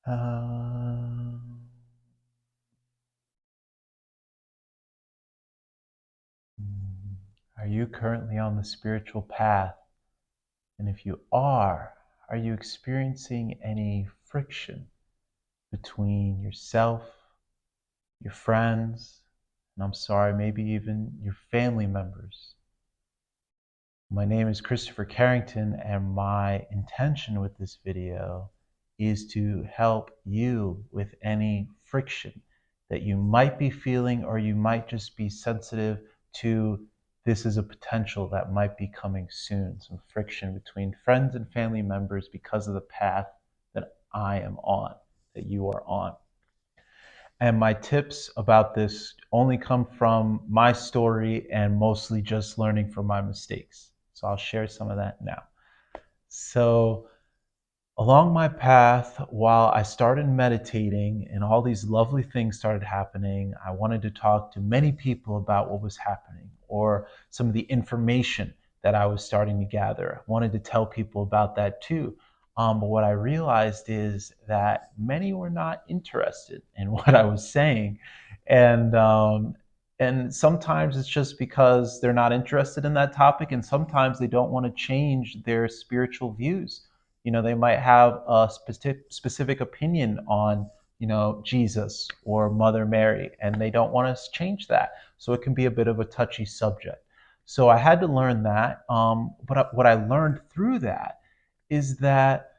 Um, are you currently on the spiritual path? And if you are you experiencing any friction between yourself, your friends, and I'm sorry, maybe even your family members? My name is Christopher Carrington, and my intention with this video is to help you with any friction that you might be feeling, or you might just be sensitive to. This is a potential that might be coming soon, some friction between friends and family members because of the path that I am on, that you are on. And my tips about this only come from my story and mostly just learning from my mistakes. So I'll share some of that now. So, along my path, while I started meditating and all these lovely things started happening, I wanted to talk to many people about what was happening, or some of the information that I was starting to gather. I wanted to tell people about that too. But what I realized is that many were not interested in what I was saying, and and sometimes it's just because they're not interested in that topic, and sometimes they don't want to change their spiritual views. They might have a specific opinion on, Jesus or Mother Mary, and they don't want to change that. So it can be a bit of a touchy subject. So I had to learn that. But what I learned through that is that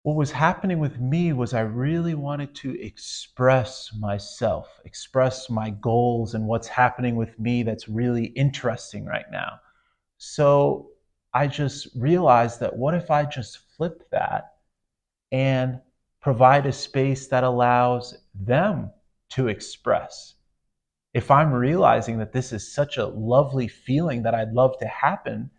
what was happening with me was I really wanted to express myself, express my goals and what's happening with me that's really interesting right now. So I just realized that what if I just flip that and provide a space that allows them to express? If I'm realizing that this is such a lovely feeling that I'd love to happen,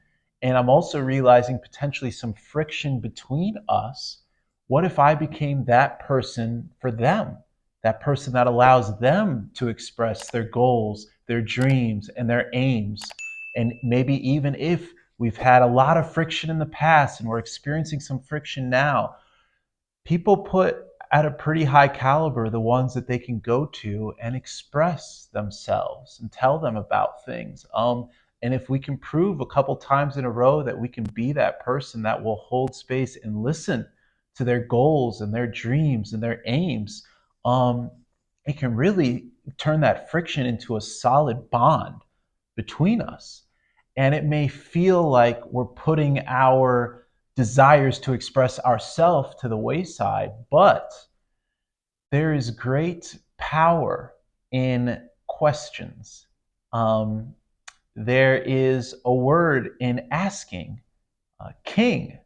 and I'm also realizing potentially some friction between us, what if I became that person for them? That person that allows them to express their goals, their dreams, and their aims. And maybe even if we've had a lot of friction in the past and we're experiencing some friction now, people put at a pretty high caliber the ones that they can go to and express themselves and tell them about things. And if we can prove a couple times in a row that we can be that person that will hold space and listen to their goals and their dreams and their aims, um, it can really turn that friction into a solid bond between us. And it may feel like we're putting our desires to express ourselves to the wayside, but there is great power in questions. Um, there is a word in asking, king,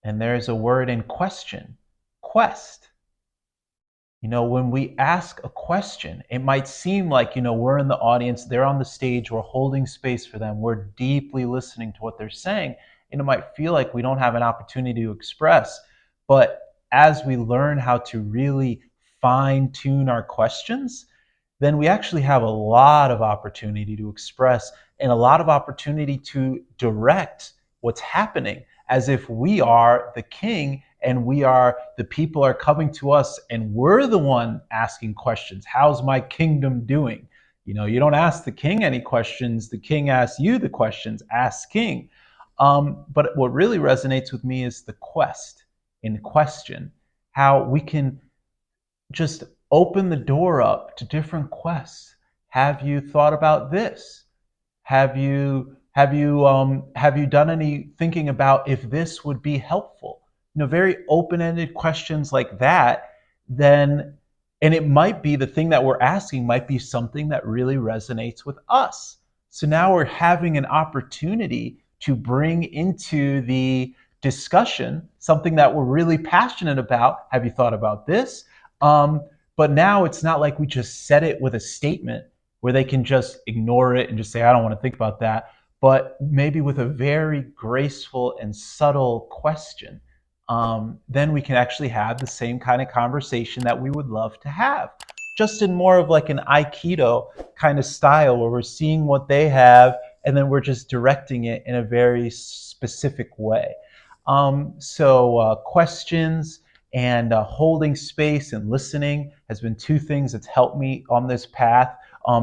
and there's a word in question, quest. When we ask a question, it might seem like, we're in the audience, they're on the stage, we're holding space for them, we're deeply listening to what they're saying, and it might feel like we don't have an opportunity to express. But as we learn how to really fine tune our questions, then we actually have a lot of opportunity to express and a lot of opportunity to direct what's happening, as if we are the king and the people are coming to us and we're the one asking questions. How's my kingdom doing? You don't ask the king any questions, the king asks you the questions. Ask king. But what really resonates with me is the quest in question, how we can just open the door up to different quests. Have you thought about this? Have you done any thinking about if this would be helpful? Very open-ended questions like that. Then, and it might be the thing that we're asking might be something that really resonates with us. So now we're having an opportunity to bring into the discussion something that we're really passionate about. Have you thought about this? Um, but now it's not like we just said it with a statement where they can just ignore it and just say, I don't want to think about that, but maybe with a very graceful and subtle question. Then we can actually have the same kind of conversation that we would love to have, just in more of like an Aikido kind of style, where we're seeing what they have and then we're just directing it in a very specific way. So questions And holding space and listening has been two things that's helped me on this path.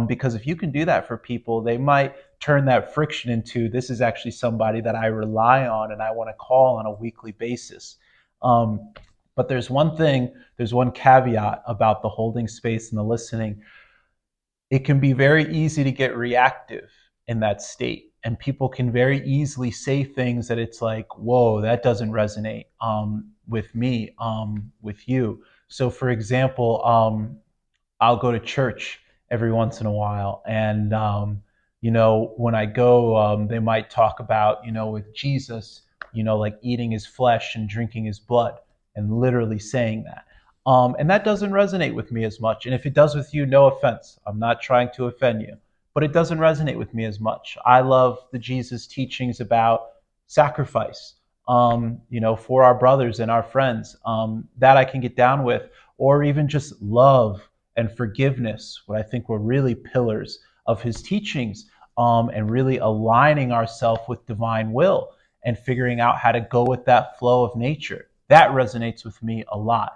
Because if you can do that for people, they might turn that friction into, this is actually somebody that I rely on and I want to call on a weekly basis. But there's one thing, there's one caveat about the holding space and the listening. It can be very easy to get reactive in that state. And people can very easily say things that it's like, whoa, that doesn't resonate with me, with you. So, for example, I'll go to church every once in a while. And, when I go, they might talk about, with Jesus, like eating his flesh and drinking his blood and literally saying that. And that doesn't resonate with me as much. And if it does with you, no offense. I'm not trying to offend you, but it doesn't resonate with me as much. I love the Jesus teachings about sacrifice, for our brothers and our friends, that I can get down with, or even just love and forgiveness, what I think were really pillars of his teachings, and really aligning ourselves with divine will and figuring out how to go with that flow of nature. That resonates with me a lot.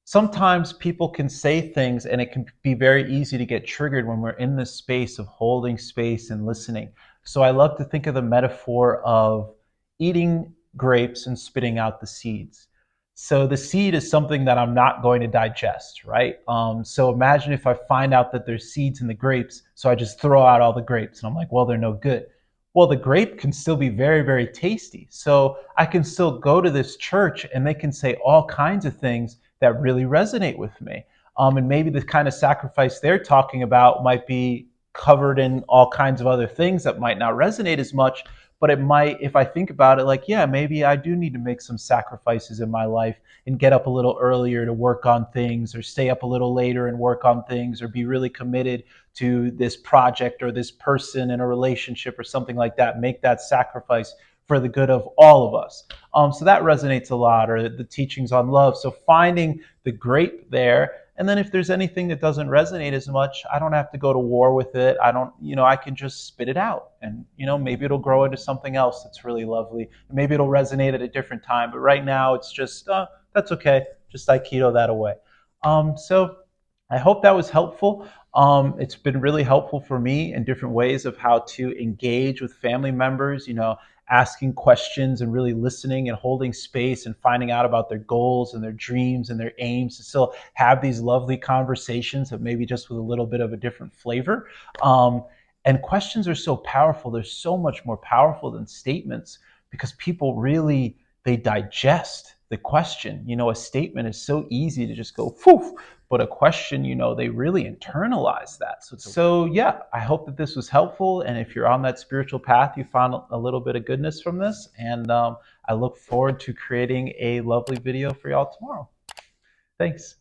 Sometimes people can say things and it can be very easy to get triggered when we're in this space of holding space and listening. So I love to think of the metaphor of eating grapes and spitting out the seeds. So the seed is something that I'm not going to digest, right? So imagine if I find out that there's seeds in the grapes, so I just throw out all the grapes and I'm like, well, they're no good. Well, the grape can still be very, very tasty. So I can still go to this church and they can say all kinds of things that really resonate with me. And maybe the kind of sacrifice they're talking about might be covered in all kinds of other things that might not resonate as much. But it might, if I think about it, like, yeah, maybe I do need to make some sacrifices in my life and get up a little earlier to work on things, or stay up a little later and work on things, or be really committed to this project or this person in a relationship or something like that. Make that sacrifice for the good of all of us. So that resonates a lot, or the teachings on love. So finding the grape there. And then if there's anything that doesn't resonate as much, I don't have to go to war with it. I can just spit it out, and, maybe it'll grow into something else that's really lovely. Maybe it'll resonate at a different time. But right now it's just, that's okay. Just Aikido that away. So I hope that was helpful. It's been really helpful for me in different ways of how to engage with family members, asking questions and really listening and holding space and finding out about their goals and their dreams and their aims to still have these lovely conversations, that maybe just with a little bit of a different flavor. And questions are so powerful. They're so much more powerful than statements, because people really, they digest the question. A statement is so easy to just go poof, but a question, they really internalize that. So yeah, I hope that this was helpful. And if you're on that spiritual path, you found a little bit of goodness from this. And I look forward to creating a lovely video for y'all tomorrow. Thanks.